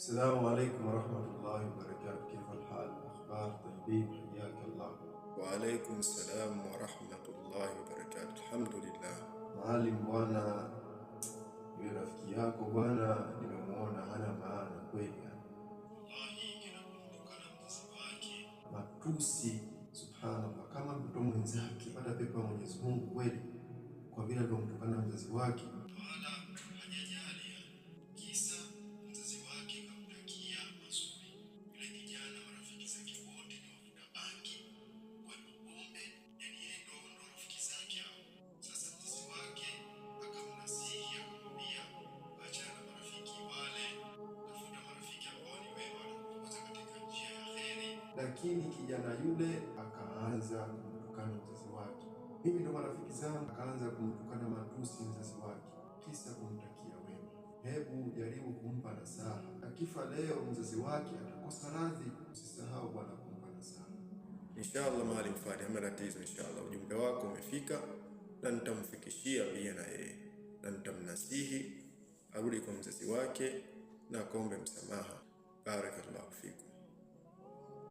السلام عليكم ورحمة الله وبركاته. كيف الحال؟ أخبار طيبين؟ حياك الله. وعليكم السلام ورحمة الله وبركاته. الحمد لله. Maalim bwana, yule rafiki yako bwana, nimemuona hana maana kweli. Wallahi inakumbuka na mzazi wake, matusi, subhanallah, kama mtoto mwenzake pata pepo ya Mwenyezi Mungu kweli, kwa vile alomtukana mzazi wake. Wala hajajali kisa mzazi wake kamtakia mazuri. Yule kijana marafiki zake wote ni wavuta bangi, kwa pombe, yani yeye ndo rafiki zake hao. Sasa mzazi wake akamnasihi, akamwambia achana na marafiki wale, tafuta marafiki ambao ni wema na kuongoza katika njia ya kheri. Lakini kijana yule akaanza kumtukana mzazi wake. Mimi ndo marafiki zangu, akaanza kumtukana matusi mzazi wake, kisa kumtakia wema. Hebu jaribu kumpa nasaha. Akifa leo mzazi wake atakosa radhi. Usisahau bwana kumpa nasaha. Inshallah Maalim Fadi, hamna tatizo. Inshallah ujumbe wako umefika na nitamfikishia pia na yeye, na nitamnasihi arudi kwa mzazi wake na akaombe msamaha. Barakallahu fikum.